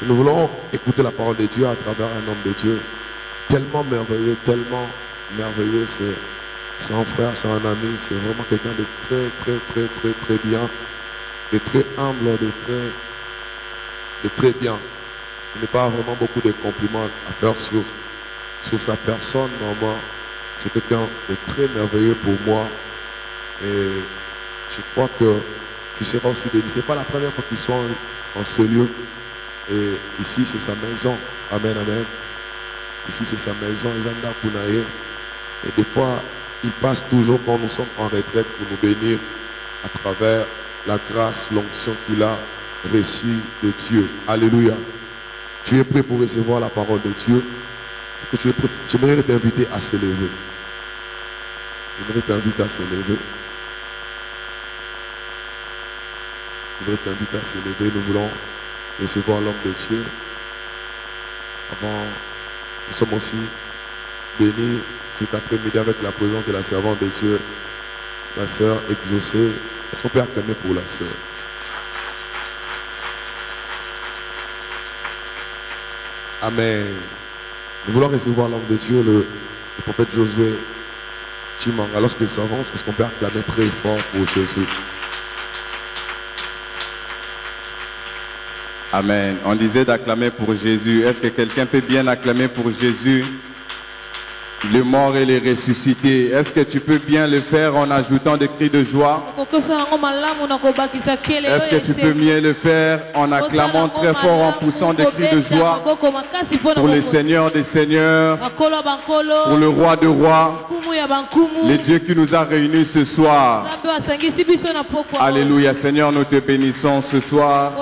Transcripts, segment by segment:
Nous voulons écouter la parole de Dieu à travers un homme de Dieu tellement merveilleux, c'est un frère, c'est un ami, c'est vraiment quelqu'un de très bien, de très humble, de très bien. Je n'ai pas vraiment beaucoup de compliments à faire sur sa personne, mais moi, c'est quelqu'un de très merveilleux pour moi. Et je crois que tu seras aussi béni. Ce n'est pas la première fois qu'ils sont en ce lieu. Et ici, c'est sa maison. Amen, amen. Ici, c'est sa maison. Et des fois, il passe toujours quand nous sommes en retraite pour nous bénir à travers la grâce, l'onction qu'il a reçue de Dieu. Alléluia. Tu es prêt pour recevoir la parole de Dieu? Est-ce que tu es prêt? J'aimerais t'inviter à se lever. J'aimerais t'inviter à se lever. J'aimerais t'inviter à se lever. Nous voulons recevoir l'homme de Dieu. Avant, nous sommes aussi bénis cet après-midi avec la présence de la servante de Dieu, la sœur exaucée. Est-ce qu'on peut acclamer pour la sœur? Amen. Nous voulons recevoir l'homme de Dieu, le prophète Josué Chimanga. Lorsqu'il s'avance, est-ce qu'on peut acclamer très fort pour Jésus? Amen. On disait d'acclamer pour Jésus. Est-ce que quelqu'un peut bien acclamer pour Jésus, le mort et les ressuscités? Est-ce que tu peux bien le faire en ajoutant des cris de joie? Est-ce que tu peux mieux le faire en acclamant très fort, en poussant des cris de joie pour le Seigneur des Seigneurs, pour le Roi de Rois, le Dieu qui nous a réunis ce soir? Alléluia. Seigneur, nous te bénissons ce soir.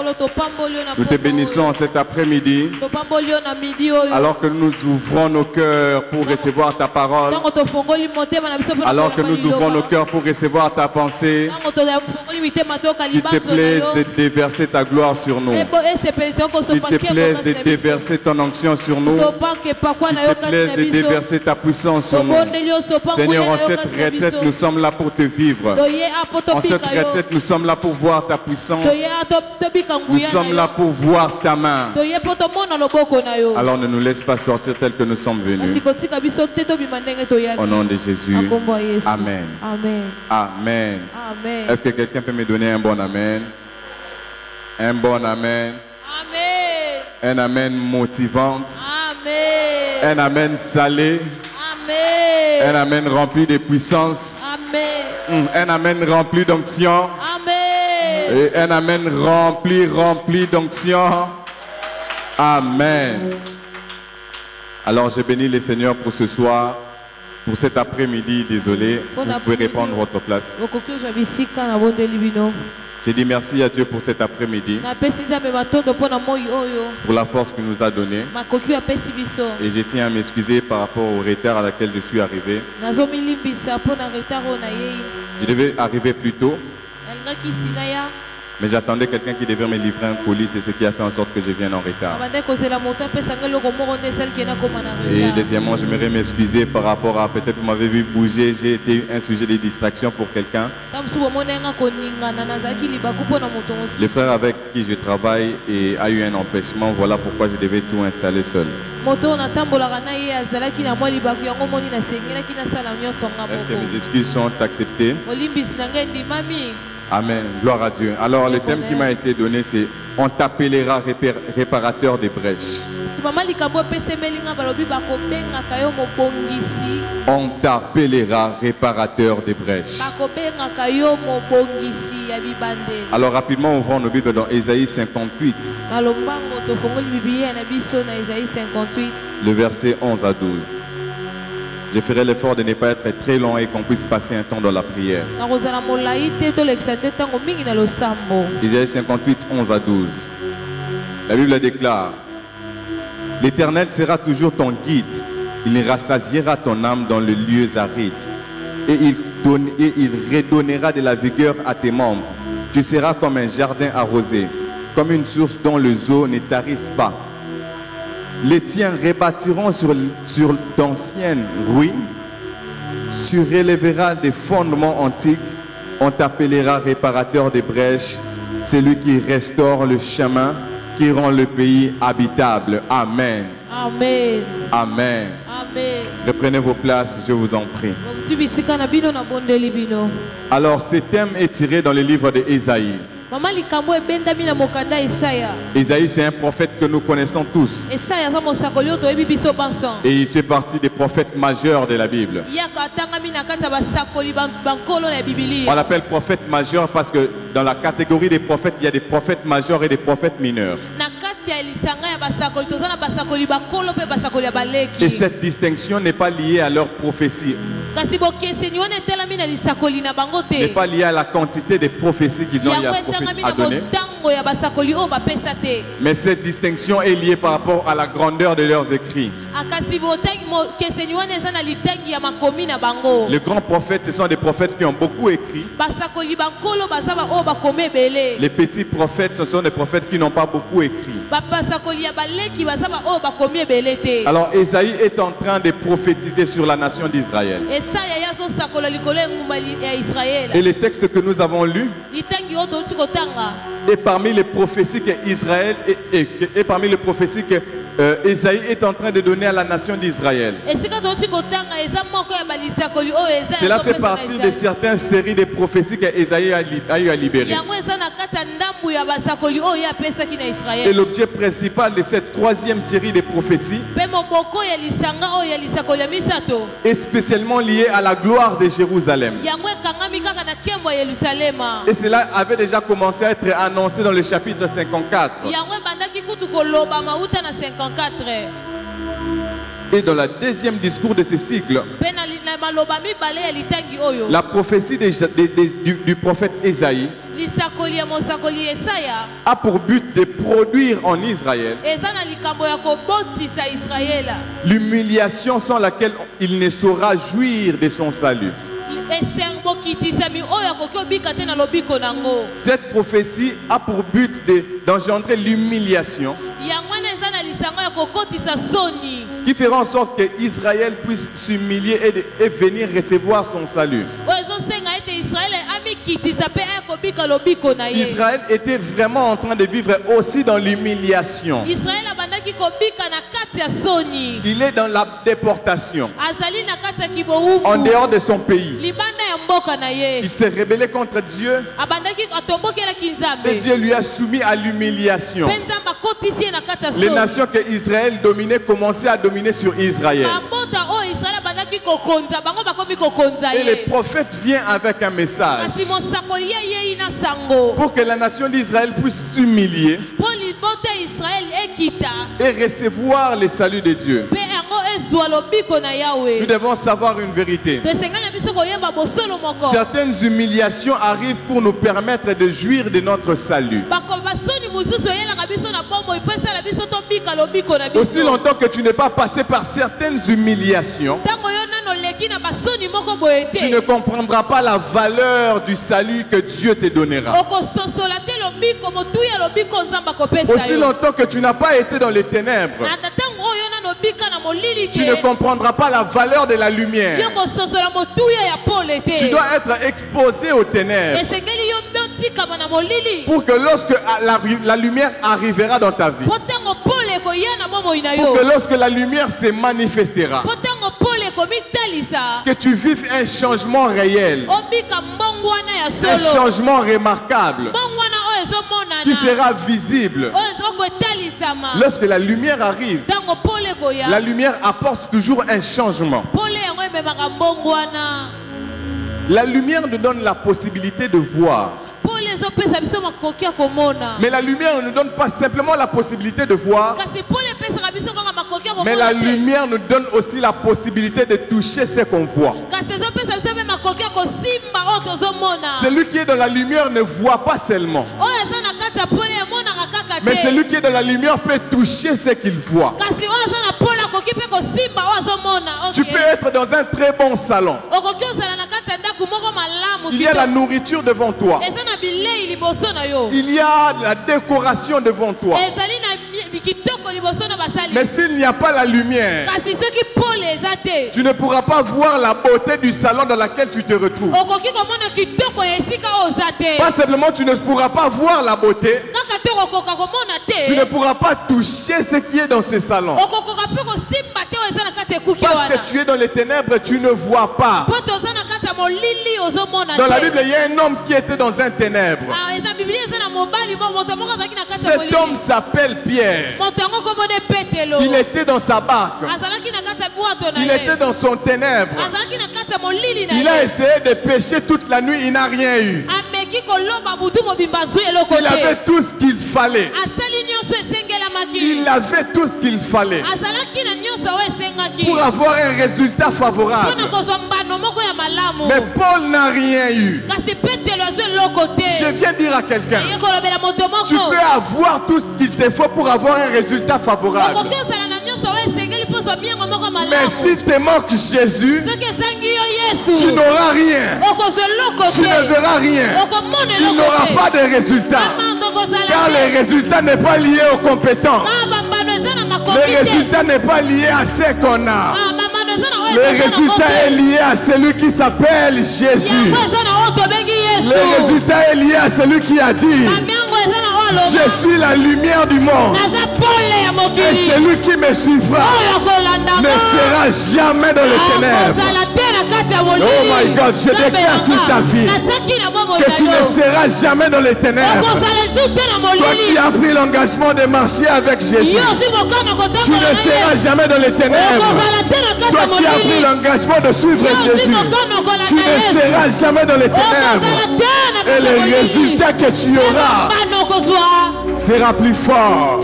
Nous te bénissons cet après-midi, alors que nous ouvrons nos cœurs pour recevoir ta parole, alors que nous ouvrons nos cœurs pour recevoir ta pensée. Qu'il te plaise de déverser ta gloire sur nous. Qu'il te plaise de déverser ton onction sur nous. Qu'il te plaise de déverser ta puissance sur nous. Seigneur, en cette retraite, nous sommes là pour te vivre. En cette retraite, nous sommes là pour voir ta puissance. Nous sommes là pour voir ta main. Alors ne nous laisse pas sortir tel que nous sommes venus. Au nom de Jésus. Amen. Amen. Est-ce que quelqu'un peut me donner un bon amen? Un bon amen. Un amen motivant. Un amen salé. Un amen rempli de puissance. Un amen rempli d'onction. Et un amen rempli d'onction. Amen. Alors je bénis le Seigneur pour ce soir, pour cet après-midi. Désolé, vous pouvez reprendre votre place. J'ai dit merci à Dieu pour cet après-midi, pour la force qu'il nous a donnée. Et je tiens à m'excuser par rapport au retard à laquelle je suis arrivé. Je devais arriver plus tôt, mais j'attendais quelqu'un qui devait me livrer un colis. C'est ce qui a fait en sorte que je vienne en retard. Et deuxièmement, j'aimerais m'excuser par rapport à, peut-être vous m'avez vu bouger, j'ai été un sujet de distraction pour quelqu'un. Le frère avec qui je travaille a eu un empêchement, voilà pourquoi je devais tout installer seul. Est-ce que mes excuses sont acceptées? Amen. Gloire à Dieu. Alors le thème qui m'a été donné, c'est « On t'appellera réparateur des brèches ». On t'appellera réparateur des brèches. Alors rapidement, ouvrons nos Bibles dans Ésaïe 58. Le verset 11 à 12. Je ferai l'effort de ne pas être très long et qu'on puisse passer un temps dans la prière. Isaïe 58, 11 à 12. La Bible déclare: L'Éternel sera toujours ton guide. Il rassasiera ton âme dans les lieux arides. Et il redonnera de la vigueur à tes membres. Tu seras comme un jardin arrosé, comme une source dont les eaux ne tarissent pas. Les tiens rebâtiront sur d'anciennes ruines. Tu relèveras des fondements antiques. On t'appellera réparateur des brèches, celui qui restaure le chemin, qui rend le pays habitable. Amen. Amen. Amen. Amen. Reprenez vos places, je vous en prie. Alors, ce thème est tiré dans le livre d'Ésaïe. Ésaïe, c'est un prophète que nous connaissons tous. Et il fait partie des prophètes majeurs de la Bible. On l'appelle prophète majeur parce que dans la catégorie des prophètes, il y a des prophètes majeurs et des prophètes mineurs. Et cette distinction n'est pas liée à leur prophétie. N'est pas liée à la quantité des prophéties qu'ils ont eu à donner. Mais cette distinction est liée par rapport à la grandeur de leurs écrits. Les grands prophètes, ce sont des prophètes qui ont beaucoup écrit. Les petits prophètes, ce sont des prophètes qui n'ont pas beaucoup écrit. Alors Ésaïe est en train de prophétiser sur la nation d'Israël. Et les textes que nous avons lus, et parmi les prophéties que Israël et parmi les prophéties que Ésaïe est en train de donner à la nation d'Israël. Cela fait partie de certaines séries de prophéties que Ésaïe a eu à libérer. Et l'objet principal de cette troisième série de prophéties est spécialement lié à la gloire de Jérusalem. Et cela avait déjà commencé à être annoncé dans le chapitre 54. Et dans le deuxième discours de ce cycle, la prophétie du prophète Ésaïe a pour but de produire en Israël l'humiliation sans laquelle il ne saura jouir de son salut. Cette prophétie a pour but d'engendrer l'humiliation qui fera en sorte qu'Israël puisse s'humilier et venir recevoir son salut. Israël était vraiment en train de vivre aussi dans l'humiliation. Il est dans la déportation, en dehors de son pays. Il s'est rebellé contre Dieu et Dieu lui a soumis à l'humiliation. Les nations que Israël dominait commençaient à dominer sur Israël. Et le prophète vient avec un message pour que la nation d'Israël puisse s'humilier et recevoir le salut de Dieu. Nous devons savoir une vérité. Certaines humiliations arrivent pour nous permettre de jouir de notre salut. Aussi longtemps que tu n'es pas passé par certaines humiliations, tu ne comprendras pas la valeur du salut que Dieu te donnera. Aussi longtemps que tu n'as pas été dans les ténèbres, tu ne comprendras pas la valeur de la lumière. Tu dois être exposé aux ténèbres pour que lorsque la lumière arrivera dans ta vie, pour que lorsque la lumière se manifestera, que tu vives un changement réel, un changement remarquable qui sera visible. Lorsque la lumière arrive, la lumière apporte toujours un changement. La lumière nous donne la possibilité de voir. Mais la lumière ne nous donne pas simplement la possibilité de voir, mais la lumière nous donne aussi la possibilité de toucher ce qu'on voit. Celui qui est dans la lumière ne voit pas seulement, mais celui qui est dans la lumière peut toucher ce qu'il voit. Tu peux être dans un très bon salon. Il y a la nourriture devant toi. Il y a la décoration devant toi. Mais s'il n'y a pas la lumière, tu ne pourras pas voir la beauté du salon dans lequel tu te retrouves. Pas simplement tu ne pourras pas voir la beauté, Tu ne pourras pas toucher ce qui est dans ces salons. Parce que tu es dans les ténèbres, tu ne vois pas. Dans la Bible, il y a un homme qui était dans un ténèbre. Cet homme s'appelle Pierre. Il était dans sa barque. Il était dans son ténèbre. Il a essayé de pêcher toute la nuit, il n'a rien eu. Il avait tout ce qu'il fallait. Il avait tout ce qu'il fallait pour avoir un résultat favorable. Mais Paul n'a rien eu. Je viens dire à quelqu'un, tu peux avoir tout ce qu'il te faut pour avoir un résultat favorable. Mais si te manque Jésus, tu n'auras rien. Tu ne verras rien. Il n'aura pas de résultat. Car le résultat n'est pas lié aux compétences. Le résultat n'est pas lié à ce qu'on a. Le résultat est lié à celui qui s'appelle Jésus. Le résultat est lié à celui qui a dit: je suis la lumière du monde. Et celui qui me suivra ne sera jamais dans les ténèbres. Oh my God, je déclare sur ta vie que tu ne seras jamais dans les ténèbres. Toi qui as pris l'engagement de marcher avec Jésus, tu ne seras jamais dans les ténèbres. Toi qui as pris l'engagement de suivre Jésus, tu ne seras jamais dans les ténèbres. Et le résultat que tu auras sera plus fort.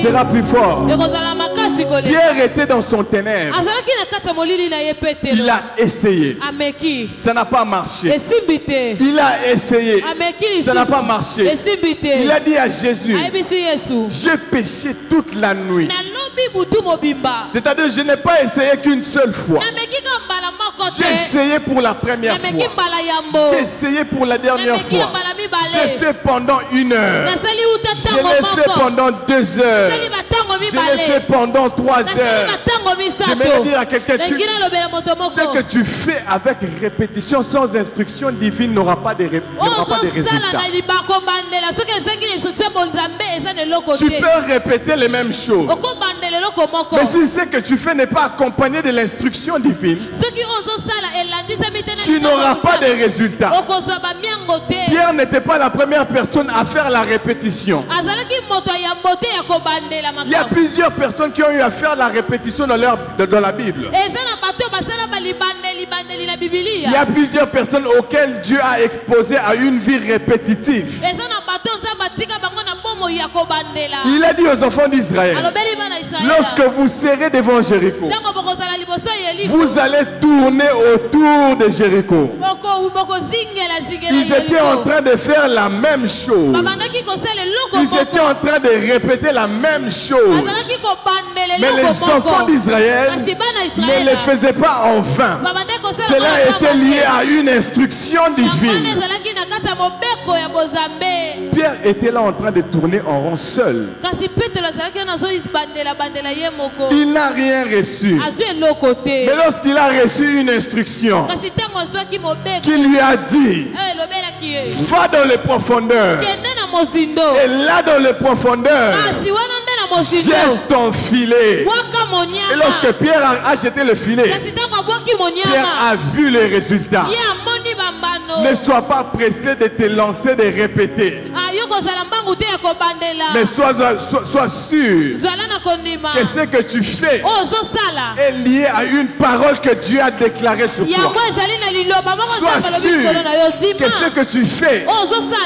Sera plus fort. Pierre était dans son ténèbre. Il a essayé. Ça n'a pas marché. Il a essayé. Ça n'a pas marché. Il a dit à Jésus: j'ai péché toute la nuit. C'est-à-dire, je n'ai pas essayé qu'une seule fois. J'ai essayé pour la première fois. J'ai essayé pour la dernière fois. J'ai fait pendant 1 heure. Je l'ai fait pendant 2 heures. Je l'ai fait pendant 3 heures. Je vais dire à quelqu'un, ce que tu fais avec répétition sans instruction divine n'aura pas de résultats. Tu peux répéter les mêmes choses. Mais si ce que tu fais n'est pas accompagné de l'instruction divine, tu n'auras pas de résultats. Pierre n'était pas la première personne à faire la répétition. Il y a plusieurs personnes qui ont eu à faire la répétition dans la Bible. Il y a plusieurs personnes auxquelles Dieu a exposé à une vie répétitive. Il a dit aux enfants d'Israël: lorsque vous serez devant Jéricho, vous allez tourner autour de Jéricho. Ils étaient en train de faire la même chose. Ils étaient en train de répéter la même chose. Mais les enfants d'Israël ne le faisaient pas en vain. Cela était lié à une instruction divine. Pierre était là en train de tourner en rond seul. Il n'a rien reçu. Mais lorsqu'il a reçu une instruction qui lui a dit: va dans les profondeurs. Et là dans les profondeurs, jette ton filet. Et lorsque Pierre a jeté le filet, Pierre a vu les résultats. Ne sois pas pressé de te lancer, de répéter. Mais sois sûr que ce que tu fais est lié à une parole que Dieu a déclarée sur toi. Sois sûr que ce que tu fais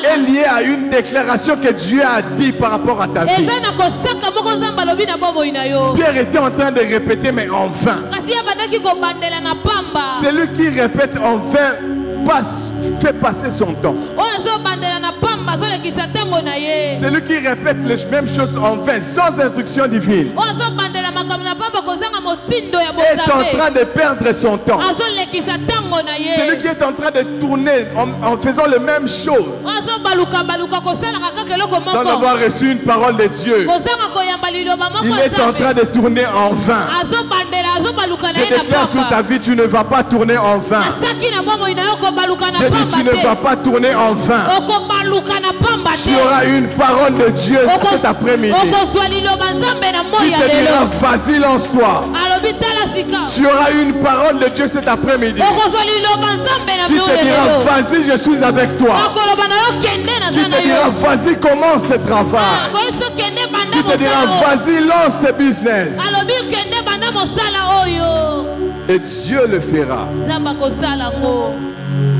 est lié à une déclaration que Dieu a dit par rapport à ta vie. Pierre était en train de répéter, mais en vain. Celui qui répète en vain fait passer son temps. Celui qui répète les mêmes choses en vain, sans instruction divine, est en train de perdre son temps. Celui qui est en train de tourner en faisant les mêmes choses sans avoir reçu une parole de Dieu, il est en train de tourner en vain. Je déclare sur ta vie, tu ne vas pas tourner en vain. Je dis, tu ne vas pas tourner en vain. Tu auras une parole de Dieu cet après-midi. Il te dira, vas-y, lance-toi. Tu auras une parole de Dieu cet après-midi. Qui te dira, vas-y, je suis avec toi. Qui te dira, vas-y, commence ce travail. Qui te dira, vas-y, lance ce business. Et Dieu le fera.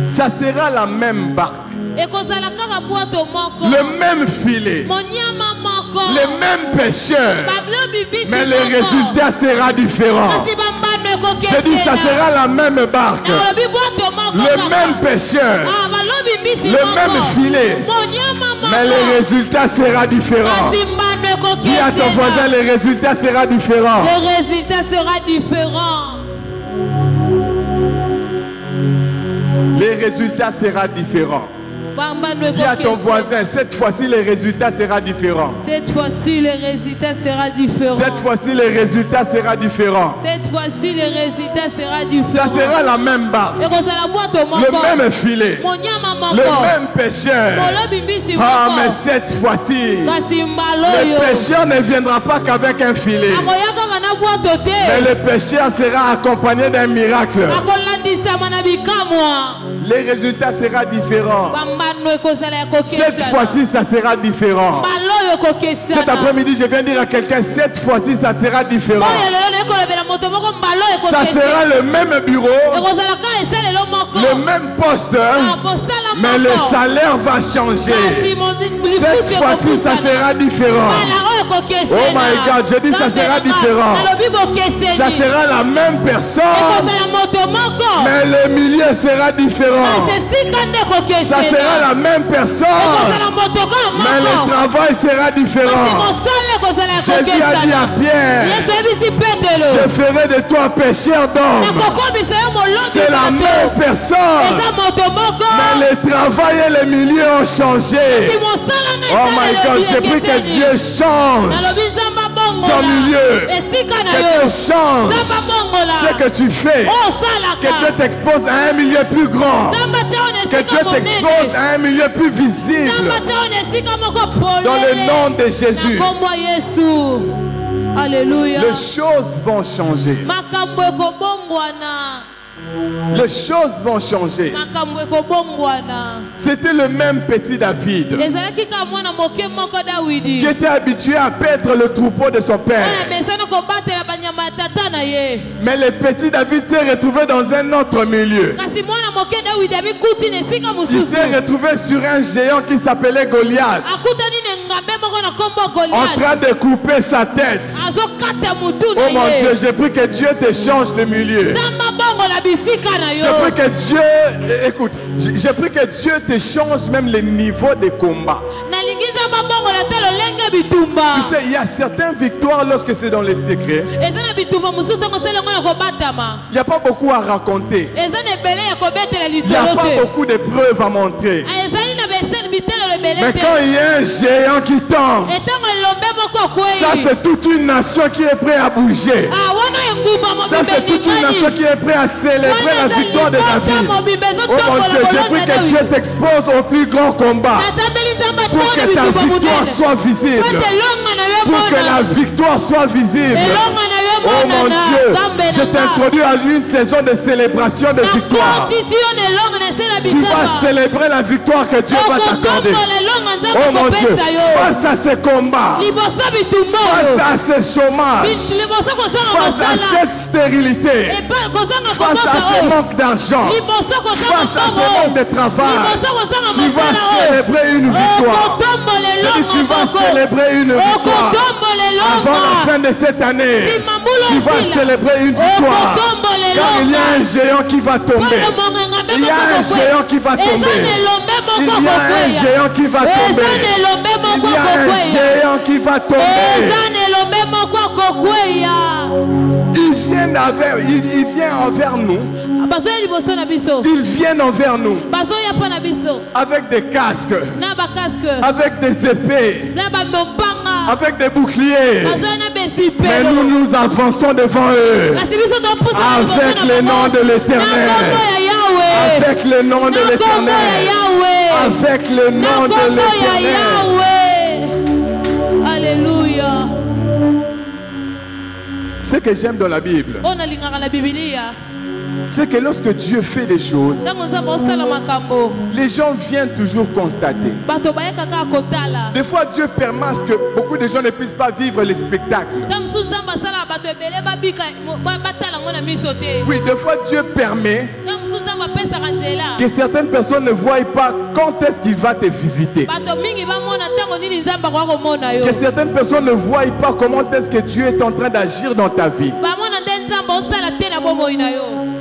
Ça sera la même barque, le même filet, les mêmes pêcheurs, mais le résultat sera différent. Je dis, ça sera la même barque, le même pêcheur, le même filet, mais le résultat sera différent. Dis à ton voisin, le résultat sera différent. Le résultat sera différent. Les résultats seront différents. Dis à ton voisin, cette fois-ci, les résultats seront différents. Cette fois-ci, les résultats seront différents. Cette fois-ci, les résultats seront différents. Cette fois-ci, les résultats seront différents. Ça sera la même barque, le même filet, le même pêcheur. Ah, mais cette fois-ci, le pêcheur ne viendra pas qu'avec un filet, mais le pêcheur sera accompagné d'un miracle. Les résultats seront différents. Cette fois-ci, ça sera différent. Cet après-midi, je viens dire à quelqu'un, cette fois-ci, ça sera différent. Ça sera le même bureau, le même poste, mais le salaire va changer. Cette fois-ci, ça sera différent. Oh my God, je dis ça sera différent. Ça sera la même personne, mais le milieu sera différent. Ça sera la même personne, mais le travail sera différent. Jésus a dit à Pierre, je ferai de toi pécheur d'hommes. C'est la même personne, mais le travail et le milieu ont changé. Oh my God, j'ai pris que Dieu change ton milieu, que Dieu change ce que tu fais, que Dieu t'expose à un milieu plus grand, que Dieu t'expose à un milieu plus visible, dans le nom de Jésus. Alléluia. Les choses vont changer. Les choses vont changer. C'était le même petit David qui était habitué à paître le troupeau de son père. Mais le petit David s'est retrouvé dans un autre milieu. Il s'est retrouvé sur un géant qui s'appelait Goliath, en train de couper sa tête. Oh mon Dieu, j'ai pris que Dieu te change le milieu. J'ai pris que Dieu, écoute, j'ai pris que Dieu te change même le niveau de combat. Tu sais, il y a certaines victoires lorsque c'est dans les secrets. Il n'y a pas beaucoup à raconter. Il n'y a pas beaucoup de preuves à montrer. Mais quand il y a un géant qui tombe, ça c'est toute une nation qui est prête à bouger. Ça c'est toute une nation qui est prête à célébrer la victoire de David. Oh mon Dieu, j'ai pris que Dieu t'expose au plus grand combat, pour que ta victoire soit visible, pour que la victoire soit visible. Oh mon Dieu, je t'introduis à une saison de célébration de victoire. Tu vas célébrer la victoire que Dieu va t'accorder. Oh mon Dieu, face à ce combat, face à ce chômage, face à cette stérilité, face à ce manque d'argent, face à ce manque de travail, tu vas célébrer une victoire. Je dis, tu vas célébrer une victoire. Avant la fin de cette année, tu vas célébrer une victoire. Car il y a un géant qui va tomber. Il y a un géant qui va tomber. Il y a un géant qui va tomber. Il y a un géant qui va tomber. Ils viennent envers nous. Ils viennent envers nous avec des casques, avec des épées, avec des boucliers. Mais nous avançons devant eux avec le nom de l'Éternel. Avec le nom de l'Éternel. Avec le nom de l'Éternel. Alléluia. Ce que j'aime dans la Bible, c'est que lorsque Dieu fait des choses, les gens viennent toujours constater. Des fois, Dieu permet que beaucoup de gens ne puissent pas vivre les spectacles. Oui, des fois, Dieu permet que certaines personnes ne voient pas quand est-ce qu'il va te visiter. Que certaines personnes ne voient pas comment est-ce que Dieu est en train d'agir dans ta vie.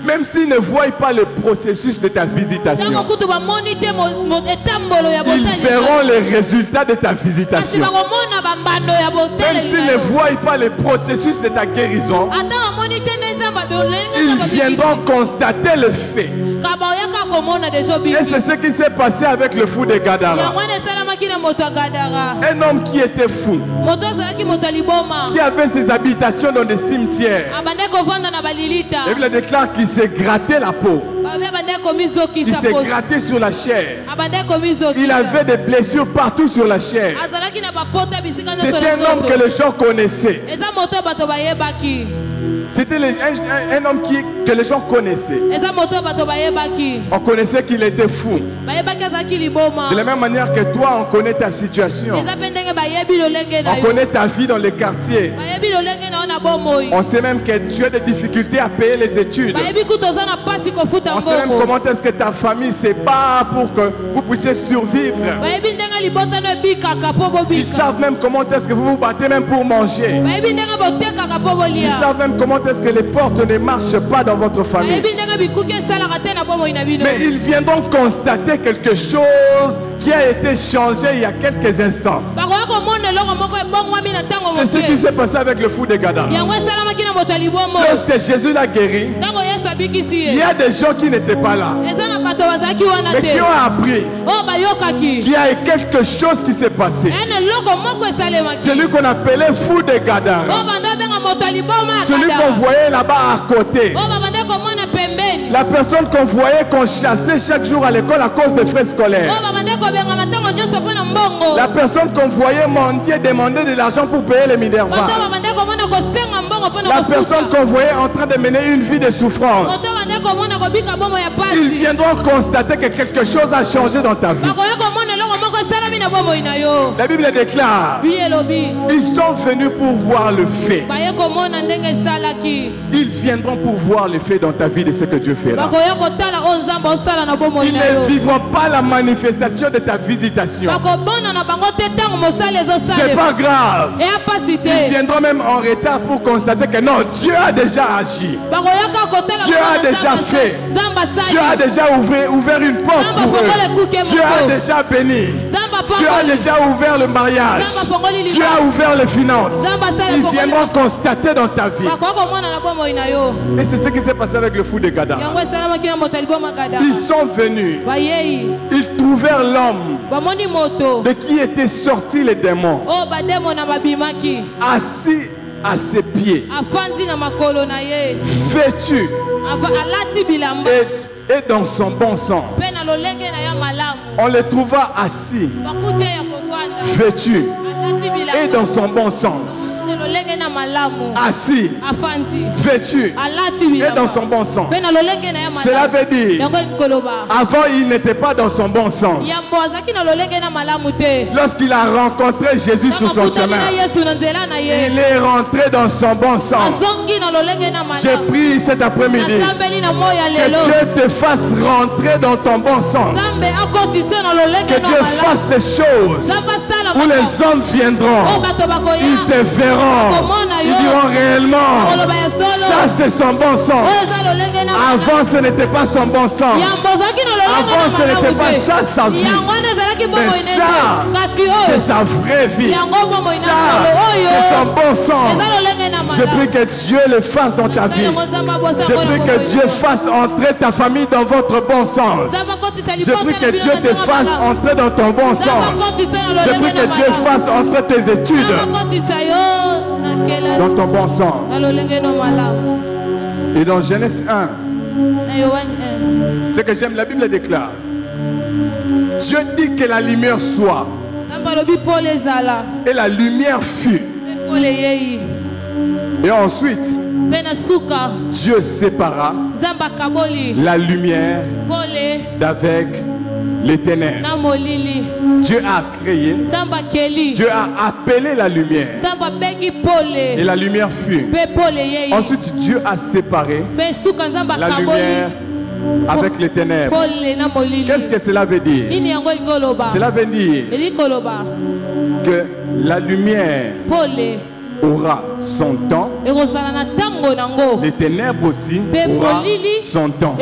Même s'ils ne voient pas le processus de ta visitation, ils verront les résultats de ta visitation. Même s'ils ne voient pas le processus de ta guérison, ils viendront constater le fait. Et c'est ce qui s'est passé avec le fou de Gadara. Un homme qui était fou, qui avait ses habitations dans des cimetières. La Bible déclare qu'il s'est gratté la peau. Il s'est gratté sur la chair. Il avait des blessures partout sur la chair. C'était un homme que les gens connaissaient. C'était un homme que les gens connaissaient. On connaissait qu'il était fou. De la même manière que toi, on connaît ta situation. On connaît ta vie dans les quartiers. On sait même que tu as des difficultés à payer les études. On sait même comment est-ce que ta famille se bat pour que vous puissiez survivre. Ils savent même comment est-ce que vous vous battez même pour manger. Ils savent même comment est-ce que les portes ne marchent pas dans votre famille. Mais ils viendront constater quelque chose qui a été changé il y a quelques instants. C'est ce qui s'est passé avec le fou de Gadara. Lorsque Jésus l'a guéri, il y a des gens qui n'étaient pas là, mais qui ont appris qu'il y a quelque chose qui s'est passé. Celui qu'on appelait fou de Gadara, celui qu'on voyait là-bas à côté, la personne qu'on voyait, qu'on chassait chaque jour à l'école à cause des frais scolaires, la personne qu'on voyait mendier, demander de l'argent pour payer les Minerva, la personne qu'on voyait en train de mener une vie de souffrance, ils viendront constater que quelque chose a changé dans ta vie. La Bible déclare, ils sont venus pour voir le fait. Ils viendront pour voir le fait dans ta vie de ce que Dieu fera. Ils ne vivront pas la manifestation de ta visitation. C'est pas grave. Ils viendront même en retard pour constater que non, Dieu a déjà agi. Dieu a déjà fait. Dieu a déjà ouvert une porte pour eux. Dieu a déjà béni. Dieu a déjà ouvert le mariage. Dieu a ouvert les finances. Ils viendront constater dans ta vie. Et c'est ce qui s'est passé avec le fou de Gadara. Ils sont venus. Ils trouvèrent l'homme de qui étaient sortis les démons, assis à ses pieds, vêtu et dans son bon sens. On le trouva assis, vêtu et dans son bon sens. Assis, vêtu et dans son bon sens. Cela veut dire, avant il n'était pas dans son bon sens. Lorsqu'il a rencontré Jésus sur son chemin, il est rentré dans son bon sens. J'ai prié cet après-midi que Dieu te fasse rentrer dans ton bon sens. Que Dieu fasse des choses où les hommes viendront, ils te verront, ils diront réellement, ça c'est son bon sens. Avant ce n'était pas son bon sens. Avant ce n'était pas ça sa vie. Mais ça, c'est sa vraie vie. Ça, c'est son bon sens. Je prie que Dieu le fasse dans ta vie. Je prie que Dieu fasse entrer ta famille dans votre bon sens. Je prie que Dieu te fasse entrer dans ton bon sens. Je prie que Dieu fasse entrer tes études dans ton bon sens. Et dans Genèse 1, ce que j'aime, la Bible déclare, Dieu dit que la lumière soit. Et la lumière fut. Et ensuite, Dieu sépara la lumière d'avec les ténèbres. Dieu a créé, Dieu a appelé la lumière. Et la lumière fut. Ensuite, Dieu a séparé la lumière avec les ténèbres. Qu'est-ce que cela veut dire? Cela veut dire que la lumière aura son temps, les ténèbres aussi aura son temps.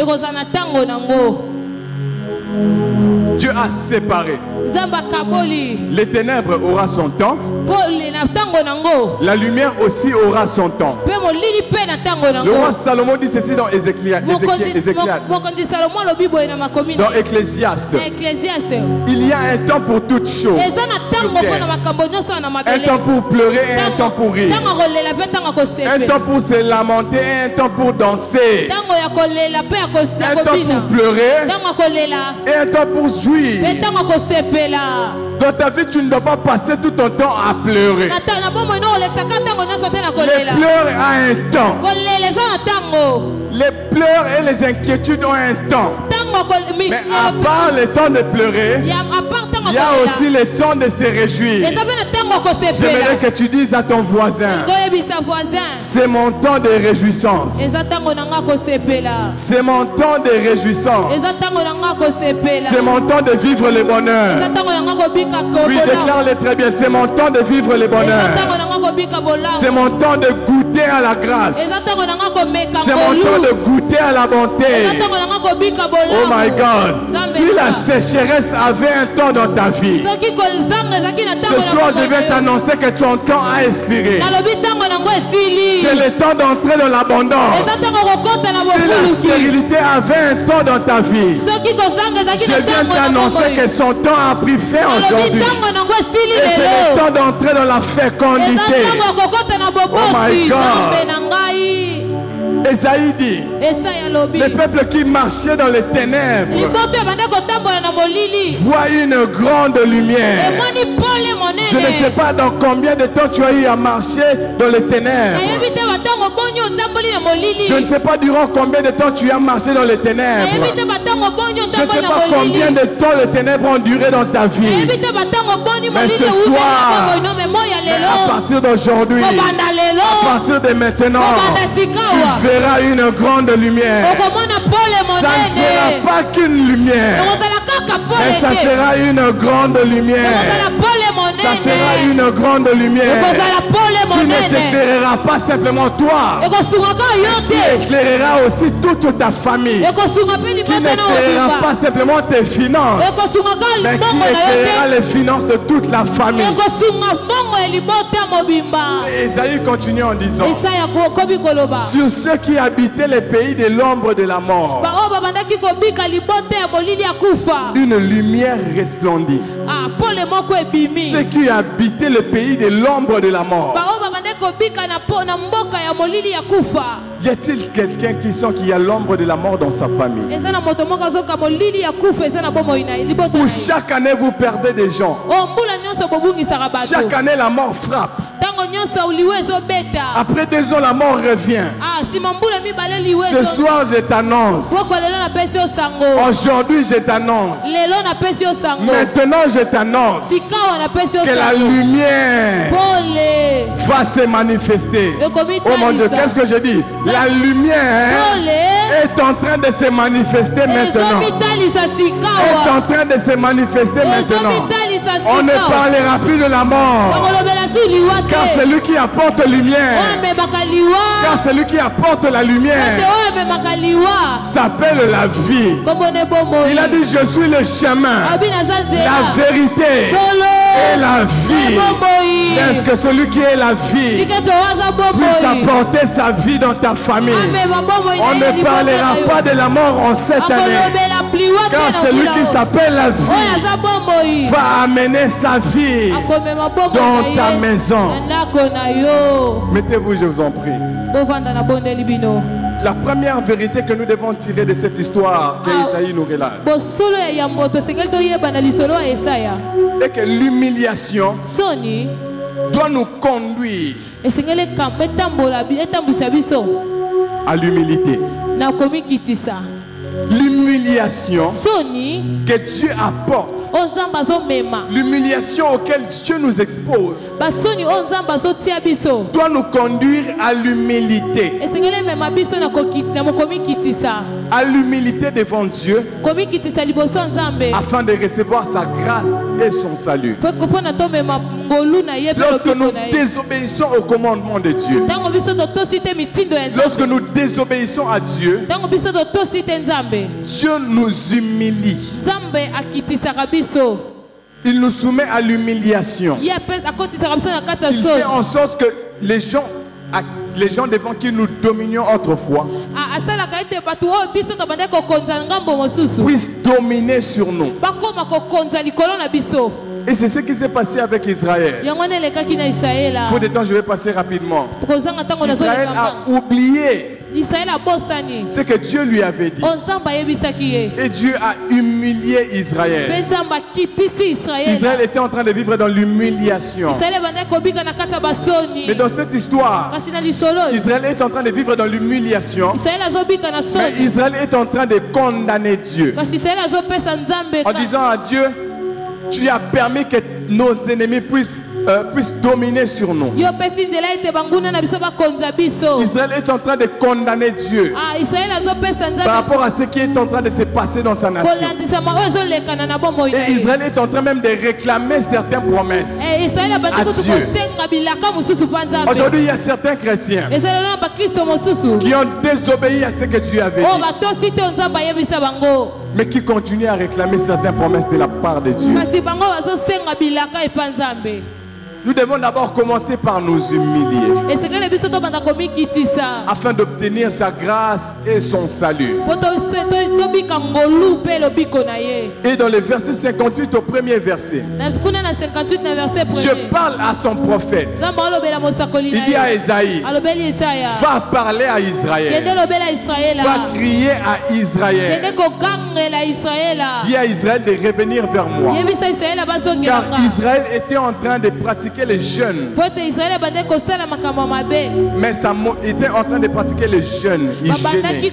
Dieu a séparé. Les ténèbres aura son temps. La lumière aussi aura son temps. Le roi Salomon dit ceci dans dans Ecclésiaste. Il y a un temps pour toutes choses. Un temps pour pleurer et un temps pour rire. Un temps pour se lamenter et un temps pour danser. Un temps pour pleurer et un temps pour jouir. Dans ta vie, tu ne dois pas passer tout ton temps à pleurer. Les pleurs ont un temps. Les pleurs et les inquiétudes ont un temps. Mais à part le temps de pleurer, il y a aussi le temps de se réjouir. J'aimerais que tu dises à ton voisin, c'est mon temps de réjouissance. C'est mon temps de réjouissance. C'est mon temps de vivre le bonheur. Oui, déclare-le très bien. C'est mon temps de vivre le bonheur. C'est mon temps de goûter à la grâce. C'est mon temps de goûter à la bonté. Oh my God. Si la sécheresse avait un temps dans ta vie, ce soir je vais t'annoncer que ton temps a expiré. C'est le temps d'entrer dans l'abondance. Si la stérilité avait un temps dans ta vie, je viens t'annoncer que son temps a pris fin aujourd'hui. Et c'est le temps d'entrer dans la fécondité. Oh my God. Esaïe dit, les peuples qui marchaient dans les ténèbres voient une grande lumière. Je ne sais pas dans combien de temps tu as eu à marcher dans les ténèbres. Je ne sais pas durant combien de temps tu as marché dans les ténèbres. Je ne sais pas combien de temps les ténèbres ont duré dans ta vie. Mais ce soir, à partir d'aujourd'hui, à partir de maintenant, tu verras une grande lumière. Ça ne sera pas qu'une lumière, mais ça sera une grande lumière. Ça sera une grande lumière qui ne t'éclairera pas simplement toi, qui éclairera aussi toute ta famille, qui n'éclairera pas simplement tes finances, mais qui éclairera les finances de toute la famille. Et Esaïe continue en disant, sur ceux qui habitaient les pays de l'ombre de la mort, une lumière resplendit. Ceux qui habitaient le pays de l'ombre de la mort. Y a-t-il quelqu'un qui sent qu'il y a l'ombre de la mort dans sa famille? Où chaque année vous perdez des gens. Chaque année la mort frappe. Après 2 ans la mort revient. Ce soir je t'annonce. Aujourd'hui je t'annonce. Maintenant je t'annonce que la lumière va se manifester. Oh mon Dieu, qu'est-ce que je dis? La lumière est en train de se manifester maintenant. Est en train de se manifester maintenant. On ne parlera plus de la mort. Car celui qui apporte lumière, car celui qui apporte la lumière s'appelle la vie. Il a dit, je suis le chemin, la vérité et la vie. Est-ce que celui qui est la vie puisse apporter sa vie dans ta famille? On ne parlera pas de la mort en cette année. Car celui qui s'appelle la vie va amener sa vie dans ta maison. Mettez-vous, je vous en prie. La première vérité que nous devons tirer de cette histoire qu'Isaïe nous relate est que l'humiliation doit nous conduire à l'humilité. L'humiliation que Dieu apporte, l'humiliation auquel Dieu nous expose, doit nous conduire à l'humilité. À l'humilité devant Dieu, afin de recevoir sa grâce et son salut. Lorsque nous désobéissons au commandement de Dieu, lorsque nous désobéissons à Dieu, Dieu nous humilie. Il nous soumet à l'humiliation. Il fait en sorte que les gens devant qui nous dominions autrefois puissent dominer sur nous. Et c'est ce qui s'est passé avec Israël. Faut des temps, je vais passer rapidement. Israël a oublié ce que Dieu lui avait dit. Et Dieu a humilié Israël. Israël était en train de vivre dans l'humiliation. Mais dans cette histoire, Israël est en train de vivre dans l'humiliation. Mais Israël est en train de condamner Dieu. En disant à Dieu, tu as permis que nos ennemis puissent dominer sur nous. Israël est en train de condamner Dieu par rapport à ce qui est en train de se passer dans sa nation. Et Israël est en train même de réclamer certaines promesses à Dieu. Aujourd'hui, il y a certains chrétiens qui ont désobéi à ce que Dieu avait dit, mais qui continuent à réclamer certaines promesses de la part de Dieu. Nous devons d'abord commencer par nous humilier afin d'obtenir sa grâce et son salut. Et dans le verset 58 au premier verset, Dieu parle à son prophète. Il dit à Esaïe, va parler à Israël, va crier à Israël, dis à Israël de revenir vers moi. Car Israël était en train de pratiquer les jeûnes. Mais ça était en train de pratiquer les jeûnes. Ils jeûnaient.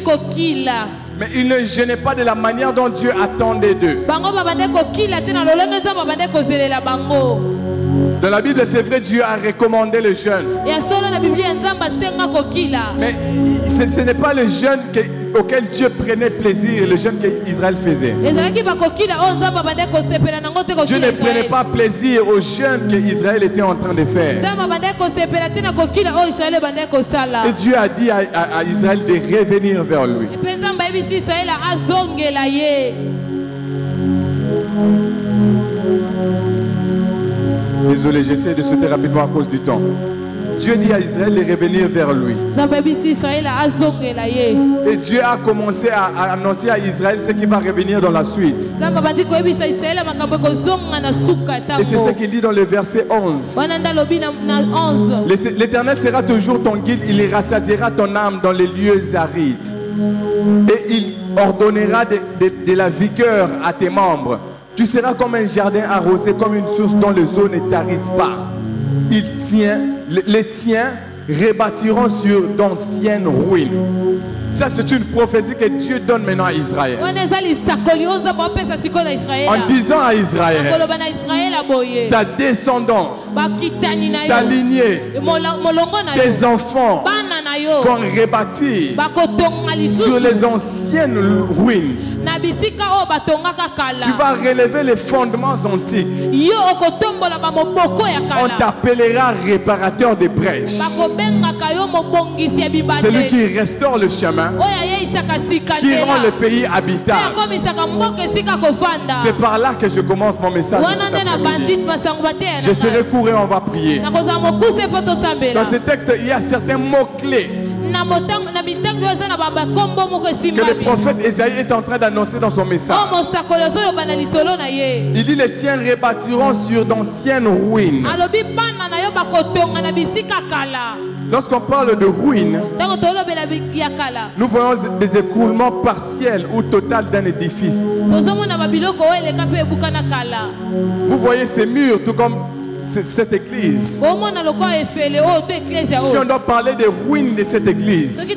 Mais ils ne jeûnaient pas de la manière dont Dieu attendait d'eux. Dans la Bible, c'est vrai, Dieu a recommandé le jeûne. Mais ce n'est pas le jeûne auquel Dieu prenait plaisir, le jeûne qu'Israël faisait. Dieu ne prenait pas plaisir au jeûne qu'Israël était en train de faire. Et Dieu a dit à Israël de revenir vers lui. Désolé, j'essaie de sauter rapidement à cause du temps. Dieu dit à Israël de revenir vers lui. Et Dieu a commencé à annoncer à Israël ce qui va revenir dans la suite. Et c'est ce qu'il dit dans le verset 11. L'Éternel sera toujours ton guide, il rassasiera ton âme dans les lieux arides. Et il ordonnera de la vigueur à tes membres. Tu seras comme un jardin arrosé, comme une source dont les eaux ne tarissent pas. Les tiens rebâtiront sur d'anciennes ruines. Ça, c'est une prophétie que Dieu donne maintenant à Israël. En disant à Israël, ta descendance, ta lignée, tes enfants vont rebâtir sur les anciennes ruines. Tu vas relever les fondements antiques. On t'appellera réparateur des brèches. Celui qui restaure le chemin, qui rend le pays habitable. C'est par là que je commence mon message. Je serai court et on va prier. Dans ce texte, il y a certains mots-clés que le prophète Esaïe est en train d'annoncer dans son message. Il dit: les tiens rebâtiront sur d'anciennes ruines. Lorsqu'on parle de ruines, nous voyons des écroulements partiels ou total d'un édifice. Vous voyez ces murs, tout comme cette église. Si on doit parler des ruines de cette église,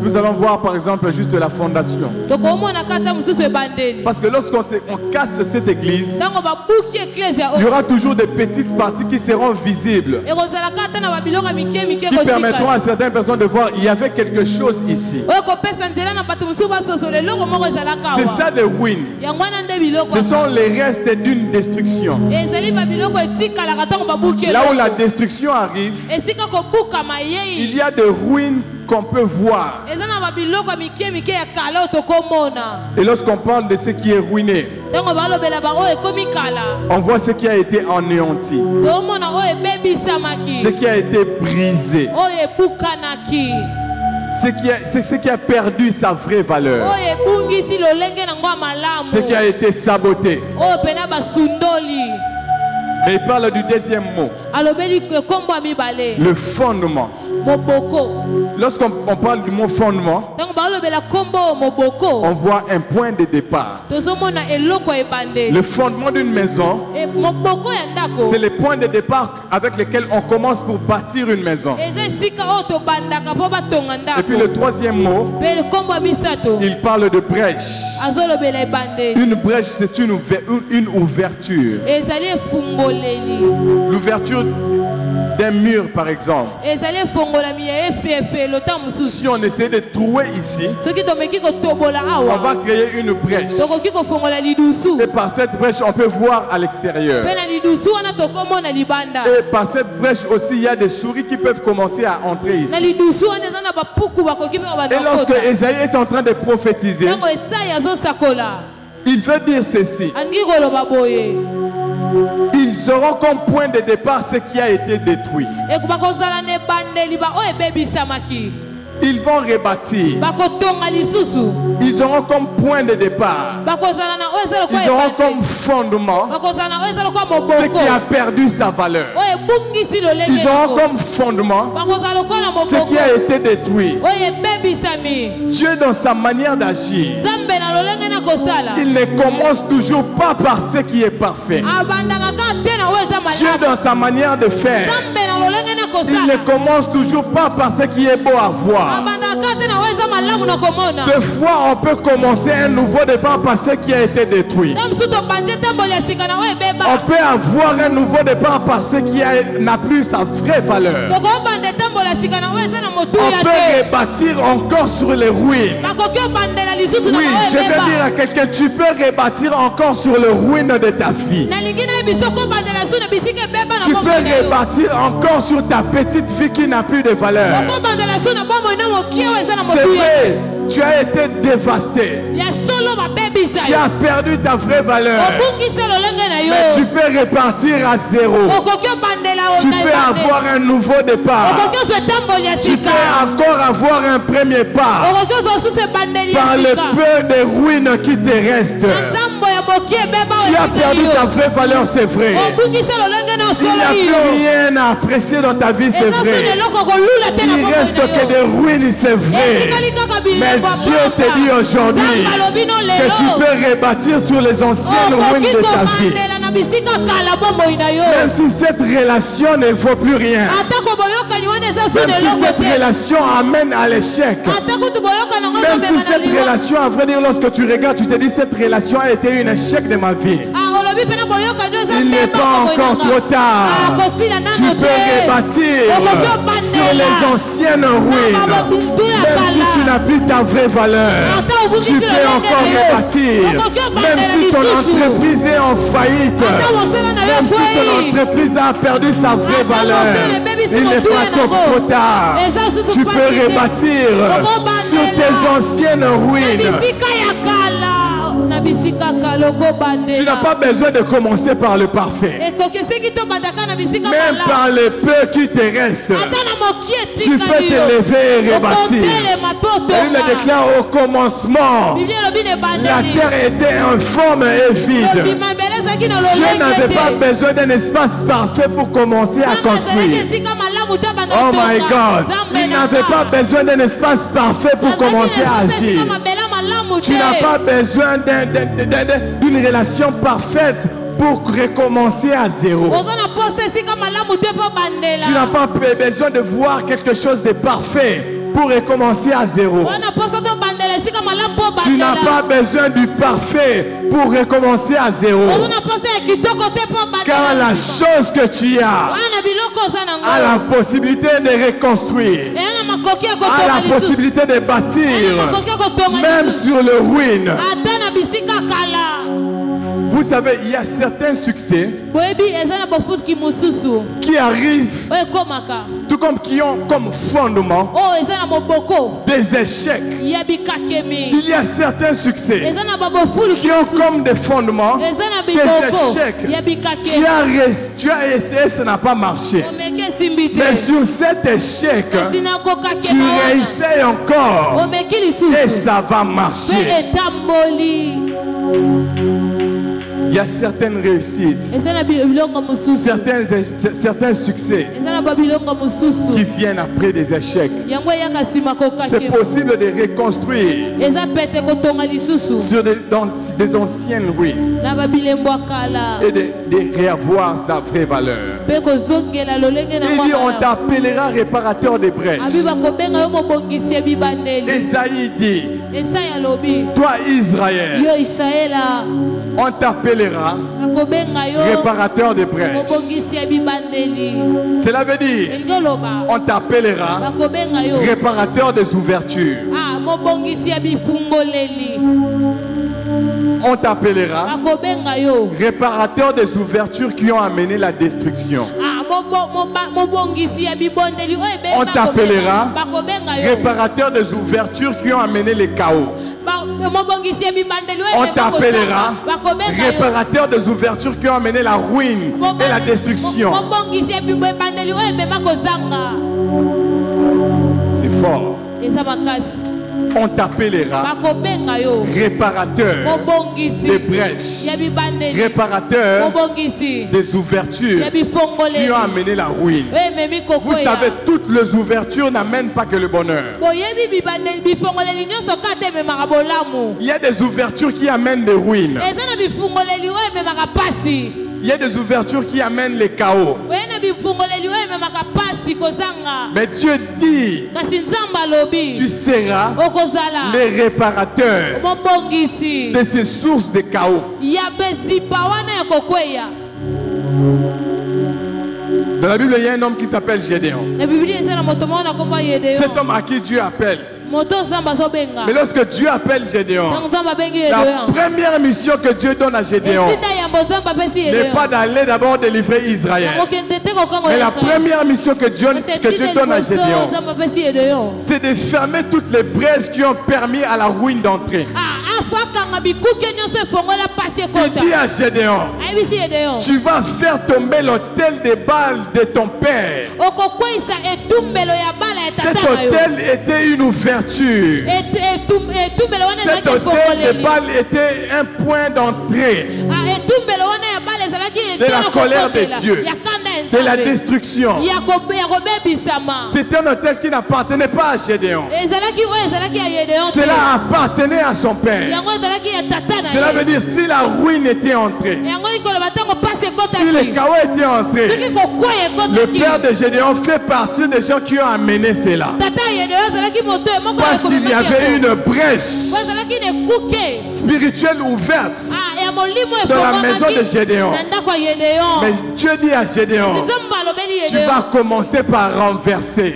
nous allons voir par exemple juste la fondation. Parce que lorsqu'on casse cette église, il y aura toujours des petites parties qui seront visibles, qui permettront à certaines personnes de voir qu'il y avait quelque chose ici. C'est ça des ruines. Ce sont les restes d'une destruction. Là où la destruction arrive, il y a des ruines qu'on peut voir. Et lorsqu'on parle de ce qui est ruiné, on voit ce qui a été anéanti, ce qui a été brisé, ce qui a perdu sa vraie valeur, ce qui a été saboté. Mais il parle du deuxième mot, le fondement. Lorsqu'on parle du mot fondement, on voit un point de départ. Le fondement d'une maison, c'est le point de départ avec lequel on commence pour bâtir une maison. Et puis le troisième mot, il parle de brèche. Une brèche, c'est une ouverture. L'ouverture d'un mur par exemple. Si on essaie de trouver ici, on va créer une brèche. Et par cette brèche, on peut voir à l'extérieur. Et par cette brèche aussi, il y a des souris qui peuvent commencer à entrer ici. Et lorsque Esaïe est en train de prophétiser, il veut dire ceci: ils auront comme point de départ ce qui a été détruit. Ils vont rebâtir. Ils auront comme point de départ, ils auront comme fondement ce qui a perdu sa valeur. Ils auront comme fondement ce qui a été détruit. Dieu, dans sa manière d'agir, il ne commence toujours pas par ce qui est parfait. Dieu, dans sa manière de faire, il ne commence toujours pas par ce qui est beau à voir. Des fois, on peut commencer un nouveau départ par ce qui a été détruit. On peut avoir un nouveau départ par ce qui n'a plus sa vraie valeur. On peut rebâtir encore sur les ruines. Oui, je vais dire à quelqu'un: tu peux rebâtir encore sur les ruines de ta vie. Tu peux rebâtir encore sur ta petite vie qui n'a plus de valeur. C'est vrai, tu as été dévasté. Tu as perdu ta vraie valeur. Mais tu peux repartir à zéro. Tu peux avoir un nouveau départ. Tu peux encore avoir un premier pas par le peu de ruines qui te restent. Tu as perdu ta vraie valeur, c'est vrai. Il n'y a plus rien à apprécier dans ta vie, c'est vrai. Il reste que des ruines, c'est vrai. Mais Dieu te dit aujourd'hui que tu peux rebâtir sur les anciennes ruines de ta vie. Même si cette relation ne vaut plus rien, même si cette relation amène à l'échec, même si cette relation, à vrai dire, lorsque tu regardes, tu te dis: cette relation a été un échec de ma vie. Il n'est pas encore trop tard. Tu peux rebâtir sur les anciennes ruines. Même si tu n'as plus ta vraie valeur, tu peux encore rebâtir. Même si ton entreprise est en faillite, même si ton entreprise a perdu sa vraie valeur, il n'est pas trop tard. Tu peux rebâtir sur tes anciennes ruines. Tu n'as pas besoin de commencer par le parfait. Même par le peu qui te reste, tu peux te lever et rebâtir. La Bible déclare au commencement, la terre était informe et vide. Dieu n'avait pas besoin d'un espace parfait pour commencer à construire. Oh my God, il n'avait pas besoin d'un espace parfait pour commencer à agir. Tu n'as pas besoin d'une relation parfaite pour recommencer à zéro. Tu n'as pas besoin de voir quelque chose de parfait pour recommencer à zéro. Tu n'as pas besoin du parfait pour recommencer à zéro. Car la chose que tu as a la possibilité de reconstruire, a la possibilité de bâtir, même sur le ruine. Vous savez, il y a certains succès qui arrivent, tout comme qui ont comme fondement des échecs. Il y a certains succès qui ont comme des fondements des échecs. Tu as essayé, ça n'a pas marché. Mais sur cet échec, tu réessayes encore et ça va marcher. Il y a certaines réussites, certains succès qui viennent après des échecs. C'est possible de reconstruire sur des anciennes ruines et de réavoir sa vraie valeur. Il dit, on t'appellera réparateur des brèches. Esaïe dit, toi Israël, on t'appellera réparateur des brèches. Cela veut dire, on t'appellera réparateur des ouvertures. On t'appellera réparateur des ouvertures qui ont amené la destruction. On t'appellera réparateur des ouvertures qui ont amené le chaos. On t'appellera réparateur des ouvertures qui ont amené la ruine et la destruction. C'est fort. On t'appellera réparateur des brèches, réparateur des ouvertures qui ont amené la ruine. Vous savez, toutes les ouvertures n'amènent pas que le bonheur. Il y a des ouvertures qui amènent des ruines. Il y a des ouvertures qui amènent les chaos. Mais Dieu dit, tu seras les réparateurs de ces sources de chaos. Dans la Bible, il y a un homme qui s'appelle Gédéon. Cet homme à qui Dieu appelle. Mais lorsque Dieu appelle Gédéon, la première mission que Dieu donne à Gédéon n'est pas d'aller d'abord délivrer Israël. Mais la première mission que Dieu donne à Gédéon, c'est de fermer toutes les brèches qui ont permis à la ruine d'entrer. Il dit à Gédéon, tu vas faire tomber l'autel des Baals de ton père. Cet autel était une ouverture. Cet autel de Baal était un point d'entrée de la colère de Dieu. de la destruction. C'était un hôtel qui n'appartenait pas à Gédéon. Cela appartenait à son père. Cela veut dire si la ruine était entrée, si le chaos était entré, le père de Gédéon fait partie des gens qui ont amené cela. Parce qu'il y avait une brèche spirituelle ouverte dans la maison de Gédéon. Mais Dieu dit à Gédéon, tu vas commencer par renverser.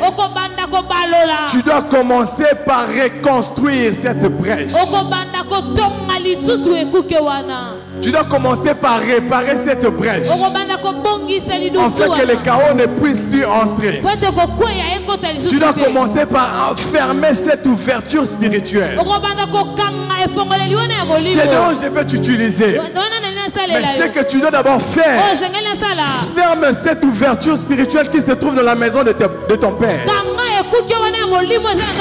Tu dois commencer par reconstruire cette brèche. Tu dois commencer par réparer cette brèche. En fait que le chaos ne puisse plus entrer. Tu dois commencer par fermer cette ouverture spirituelle. Gédéon, je vais t'utiliser. Mais ce que tu dois d'abord faire, ferme cette ouverture spirituelle qui se trouve dans la maison de ton père.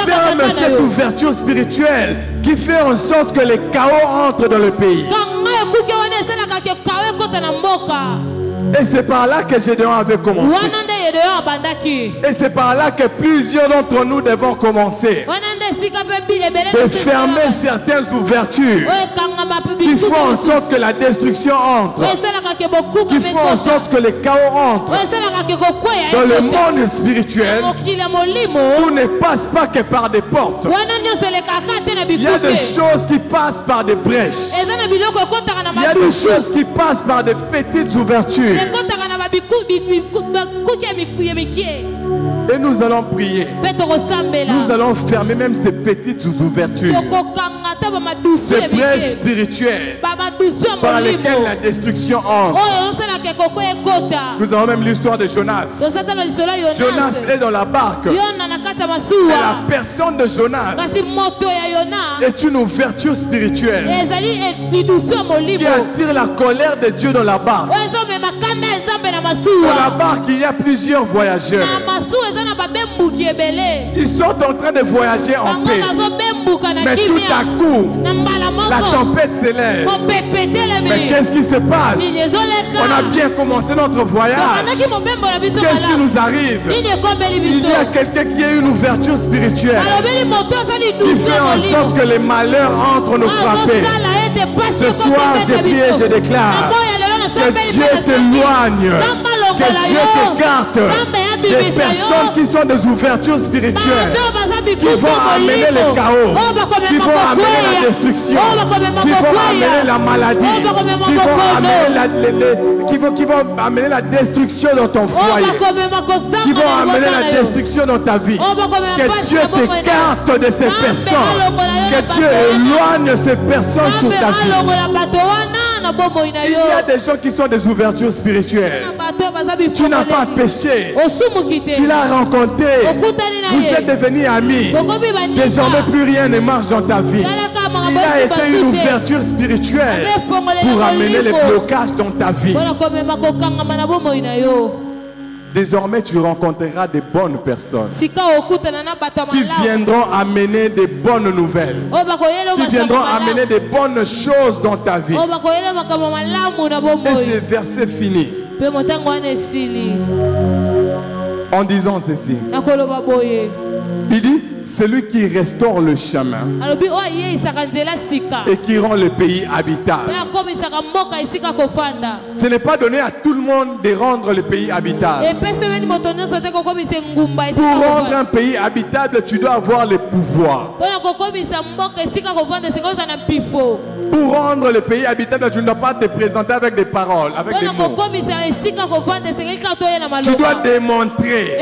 Ferme cette ouverture spirituelle qui fait en sorte que le chaos entre dans le pays. Et c'est par là que Gédéon avait commencé. Et c'est par là que plusieurs d'entre nous devons commencer. De fermer certaines ouvertures qui font en sorte que la destruction entre. Qui font en sorte que le chaos entre. Dans le monde spirituel, tout ne passe pas que par des portes. Il y a des choses qui passent par des brèches. Il y a des choses qui passent par des petites ouvertures. Et nous allons prier. Nous allons fermer même ces petites ouvertures. Ces brèches spirituelles par lesquelles la destruction entre. Nous avons même l'histoire de Jonas. Jonas est dans la barque. Et la personne de Jonas est une ouverture spirituelle qui attire la colère de Dieu dans la barque. Dans la barque, il y a plusieurs voyageurs. Ils sont en train de voyager en paix. Mais tout à coup, la tempête s'élève. Mais qu'est-ce qui se passe? On a bien commencé notre voyage. Qu'est-ce qui nous arrive? Il y a quelqu'un qui a une ouverture spirituelle qui fait en sorte que les malheurs entrent nous frapper. Ce soir, je prie et je déclare que Dieu t'éloigne, que Dieu t'écarte des personnes qui sont des ouvertures spirituelles, qui vont amener le chaos, qui vont amener la destruction, qui vont amener la maladie, qui vont amener la destruction dans ton foyer, qui vont amener la destruction dans ta vie. Que Dieu t'écarte de ces personnes, que Dieu éloigne ces personnes sur ta vie. Il y a des gens qui sont des ouvertures spirituelles. Tu n'as pas péché. Tu l'as rencontré. Vous êtes devenus amis. Désormais, plus rien ne marche dans ta vie. Il a été une ouverture spirituelle pour amener les blocages dans ta vie. Désormais, tu rencontreras des bonnes personnes qui viendront amener des bonnes nouvelles, qui viendront amener des bonnes choses dans ta vie. Et ce verset finit en disant ceci. Il dit, celui qui restaure le chemin et qui rend le pays habitable. Ce n'est pas donné à tout le monde de rendre le pays habitable. Pour rendre un pays habitable, tu dois avoir le pouvoir. Pour rendre le pays habitable, tu ne dois pas te présenter avec des paroles, avec des mots. Tu dois démontrer.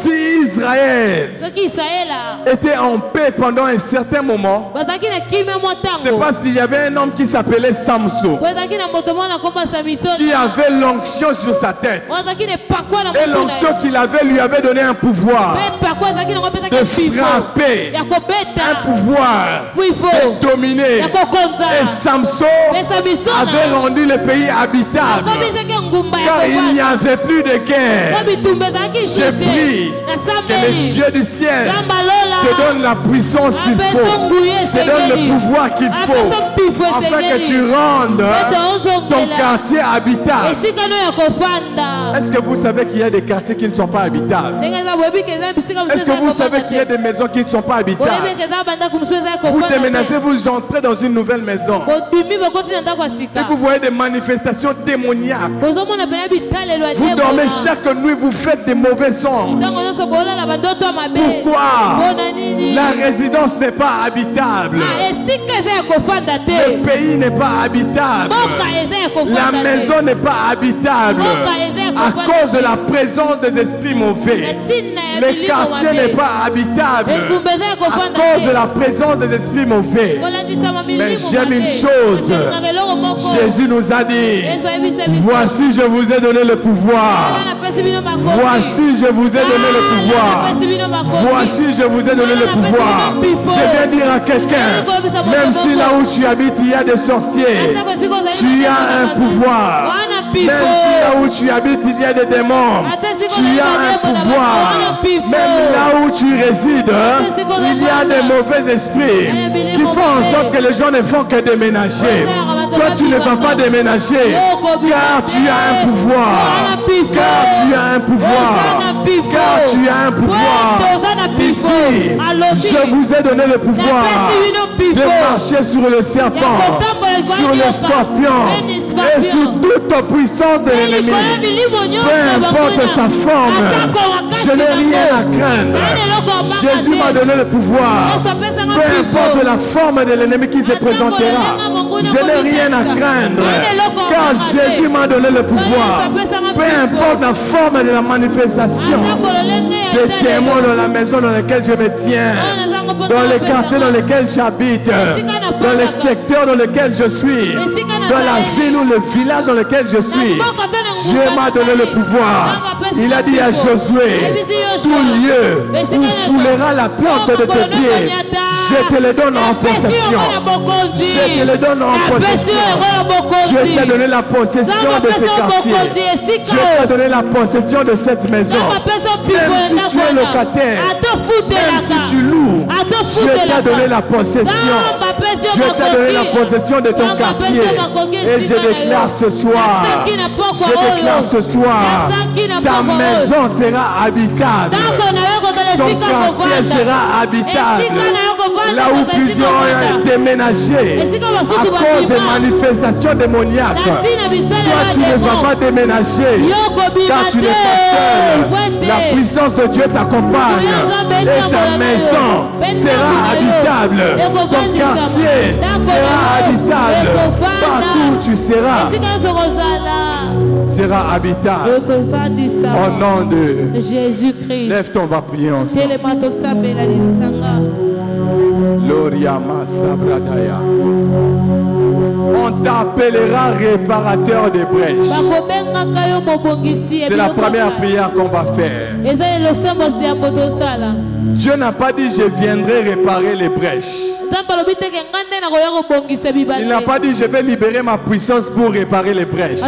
Si Israël était en paix pendant un certain moment, c'est parce qu'il y avait un homme qui s'appelait Samson, qui avait l'onction sur sa tête. Et l'onction qu'il avait lui avait donné un pouvoir de frapper, un pouvoir de dominer. Et Samson avait rendu le pays habitable, car il n'y avait plus de guerre. Je prie que le Dieu du ciel te donne la puissance qu'il faut, te donne le pouvoir qu'il faut, afin que tu rendes ton quartier habitable. Est-ce que vous savez qu'il y a des quartiers qui ne sont pas habitables? Est-ce que vous savez qu'il y a des maisons qui ne sont pas habitables? Vous déménagez, vous entrez dans une nouvelle maison et vous voyez des manifestations démoniaques. Vous dormez chaque nuit, vous faites des mauvais songes. Pourquoi? La résidence n'est pas habitable. Le pays n'est pas habitable. La maison n'est pas habitable à cause de la présence des esprits mauvais. Le quartier n'est pas habitable à cause de la présence des esprits mauvais. Mais j'aime une chose. Jésus nous a dit, voici je vous ai donné le pouvoir. Voici je vous ai donné le pouvoir. Voici je vous ai donné le pouvoir. Je viens dire à quelqu'un, même si là où tu habites il y a des sorciers, tu as un pouvoir. Même si là où tu habites il y a des démons, tu as un pouvoir. Même là où tu résides, il y a des mauvais esprits qui font en sorte que les gens ne font que déménager. Toi tu ne vas pas déménager car tu as un pouvoir. Car tu as un pouvoir. Car tu as un pouvoir. Il dit, je vous ai donné le pouvoir de marcher sur le serpent, sur le scorpion et sur toute puissance de l'ennemi. Peu importe sa forme, je n'ai rien à craindre. Jésus m'a donné le pouvoir. Peu importe la forme de l'ennemi qui se présentera, je n'ai rien à craindre car Jésus m'a donné le pouvoir. Peu importe la forme de la manifestation des témoins dans la maison dans laquelle je me tiens, dans les quartiers dans lesquels j'habite, dans les secteurs dans lesquels je suis, dans la ville ou le village dans lequel je suis, Dieu m'a donné le pouvoir. Il a dit à Josué, tout lieu où foulera la plante de tes pieds, je te le donne en possession. Je te le donne en possession. Dieu t'a donné la possession de ce quartier. Dieu t'a donné la possession de cette maison. Même si tu es locataire, même si tu loues, Dieu t'a donné la possession. Dieu t'a donné la possession de ton quartier. Et je déclare ce soir, ta maison sera habitable. Ton quartier sera habitable. Là où plusieurs ont déménagé à cause des manifestations démoniaques, toi tu ne vas pas déménager car tu n'es pas seul. La puissance de Dieu t'accompagne et ta maison sera habitable. Ton quartier sera habitable. Partout où tu seras sera habitable. Au nom de Jésus-Christ. Lève ton, va prier ensemble. Loriama Sabradaya. On t'appellera réparateur des brèches. C'est la première prière qu'on va faire. Dieu n'a pas dit je viendrai réparer les brèches. Il n'a pas dit je vais libérer ma puissance pour réparer les brèches.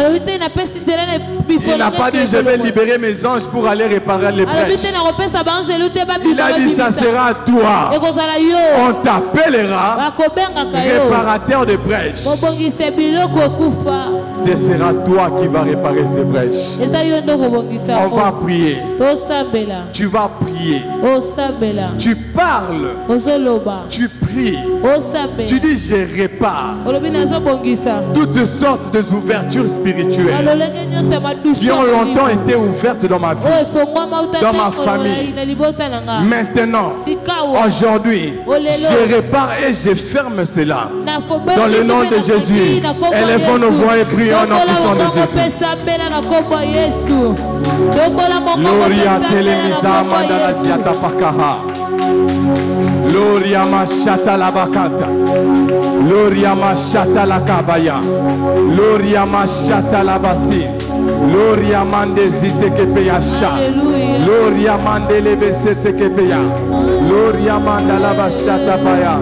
Il n'a pas dit je vais libérer mes anges pour aller réparer les brèches. Il a dit ça sera à toi. On t'appellera réparateur de brèches. Ce sera toi qui vas réparer ces brèches. On va prier. Tu vas prier. Tu parles. Tu pries. Tu dis je répare toutes sortes d'ouvertures spirituelles qui ont longtemps été ouvertes dans ma vie, dans ma famille. Maintenant, aujourd'hui, je répare et je ferme cela. Dans le nom de Jésus, élevons nos voix et prions au nom puissant de Jésus. Gloria telemisa mandala siata pakaha. Gloria mashata la bakata. Gloria mashata la kabaya. Gloria mashata la basi. Gloria mande zite kepeyasha. Gloria mande lebesete kepeya. Gloria manda la bashata paya.